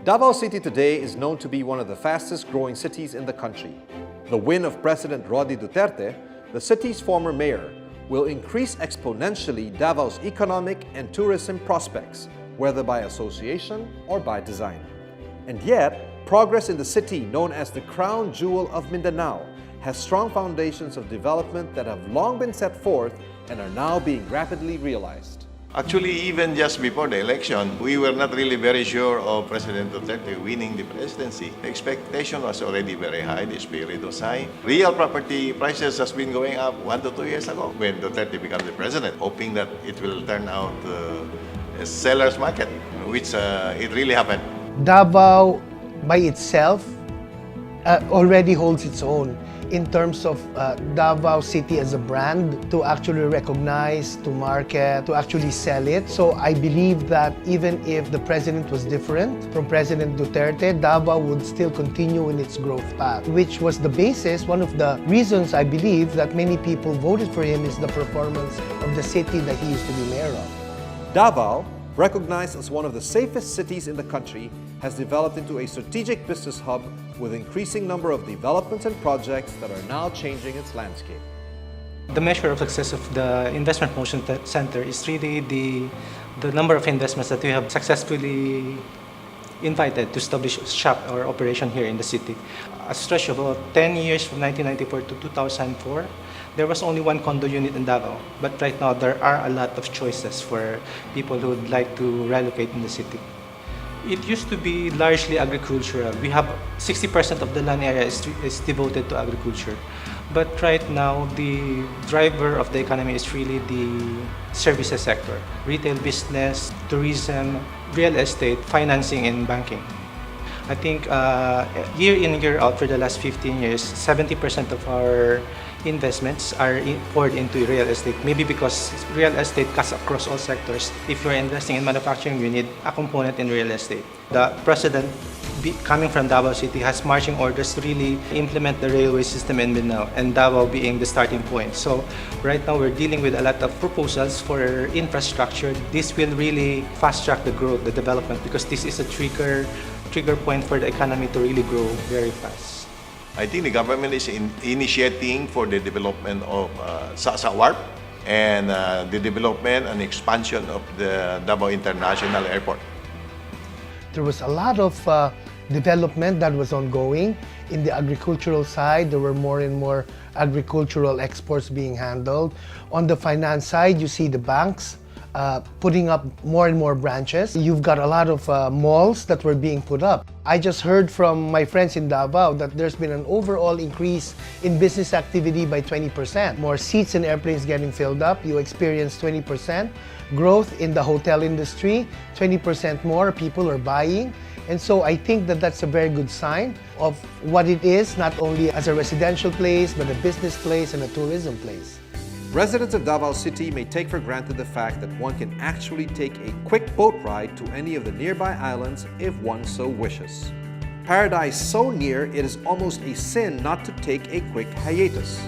Davao City today is known to be one of the fastest growing cities in the country. The win of President Rodi Duterte, the city's former mayor, will increase exponentially Davao's economic and tourism prospects, whether by association or by design. And yet, progress in the city known as the crown jewel of Mindanao has strong foundations of development that have long been set forth and are now being rapidly realized. Actually, even just before the election, we were not really very sure of President Duterte winning the presidency. The expectation was already very high, the spirit was high. Real property prices has been going up 1 to 2 years ago when Duterte became the president, hoping that it will turn out a seller's market, which it really happened. Davao by itself already holds its own in terms of Davao City as a brand to actually recognize, to market, to actually sell it. So I believe that even if the president was different from President Duterte, Davao would still continue in its growth path, which was the basis, one of the reasons I believe that many people voted for him is the performance of the city that he used to be mayor of. Davao, recognized as one of the safest cities in the country, has developed into a strategic business hub with increasing number of developments and projects that are now changing its landscape. The measure of success of the Investment Promotion Center is really the number of investments that we have successfully invited to establish shop or operation here in the city. A stretch of about 10 years from 1994 to 2004, there was only one condo unit in Davao. But right now, there are a lot of choices for people who would like to relocate in the city. It used to be largely agricultural. We have 60% of the land area is devoted to agriculture. But right now, the driver of the economy is really the services sector. Retail business, tourism, real estate, financing, and banking. I think year in, year out for the last 15 years, 70% of our investments are poured into real estate. Maybe because real estate cuts across all sectors. If you're investing in manufacturing, you need a component in real estate. The president, coming from Davao City, has marching orders to really implement the railway system in Mindanao, and Davao being the starting point. So right now we're dealing with a lot of proposals for infrastructure. This will really fast-track the growth, the development, because this is a trigger point for the economy to really grow very fast. I think the government is initiating for the development of Sasa Warp and the development and expansion of the Davao International Airport. There was a lot of development that was ongoing. In the agricultural side, there were more and more agricultural exports being handled. On the finance side, you see the banks putting up more and more branches. You've got a lot of malls that were being put up. I just heard from my friends in Davao that there's been an overall increase in business activity by 20%. More seats in airplanes getting filled up. You experience 20% growth in the hotel industry. 20% more people are buying. And so I think that that's a very good sign of what it is, not only as a residential place, but a business place and a tourism place. Residents of Davao City may take for granted the fact that one can actually take a quick boat ride to any of the nearby islands if one so wishes. Paradise so near it is almost a sin not to take a quick hiatus.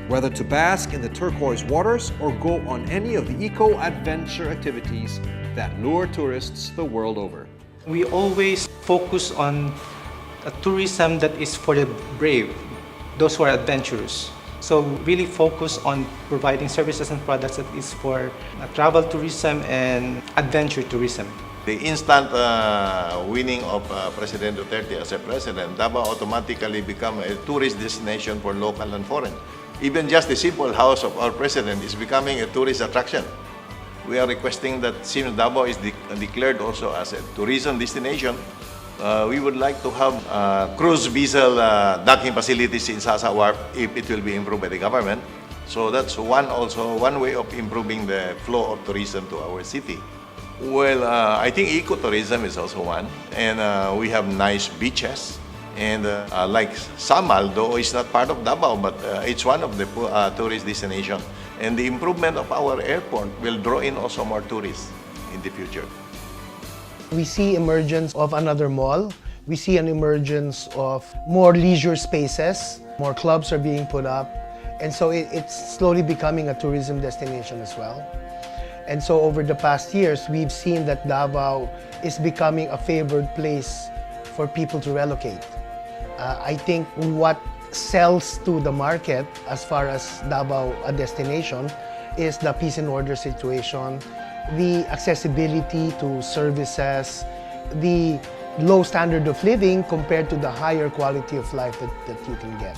Whether to bask in the turquoise waters or go on any of the eco-adventure activities that lure tourists the world over. We always focus on a tourism that is for the brave, those who are adventurous. So really focus on providing services and products that is for travel tourism and adventure tourism. The instant winning of President Duterte as a president, Davao automatically become a tourist destination for local and foreign. Even just the simple house of our president is becoming a tourist attraction. We are requesting that since Davao is declared also as a tourism destination, we would like to have cruise vessel docking facilities in Sasa Warp if it will be improved by the government. So that's one way of improving the flow of tourism to our city. Well, I think ecotourism is also one, and we have nice beaches. And like Samal, though it's not part of Davao, but it's one of the tourist destinations. And the improvement of our airport will draw in also more tourists in the future. We see emergence of another mall. We see an emergence of more leisure spaces. More clubs are being put up. And so it's slowly becoming a tourism destination as well. And so over the past years, we've seen that Davao is becoming a favored place for people to relocate. I think what sells to the market as far as Davao a destination is the peace and order situation, the accessibility to services, the low standard of living compared to the higher quality of life that you can get.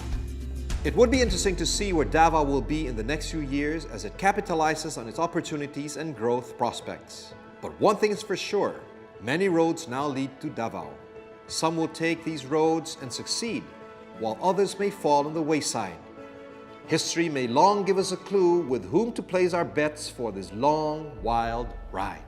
It would be interesting to see where Davao will be in the next few years as it capitalizes on its opportunities and growth prospects. But one thing is for sure, many roads now lead to Davao. Some will take these roads and succeed, while others may fall on the wayside. History may long give us a clue with whom to place our bets for this long, wild ride.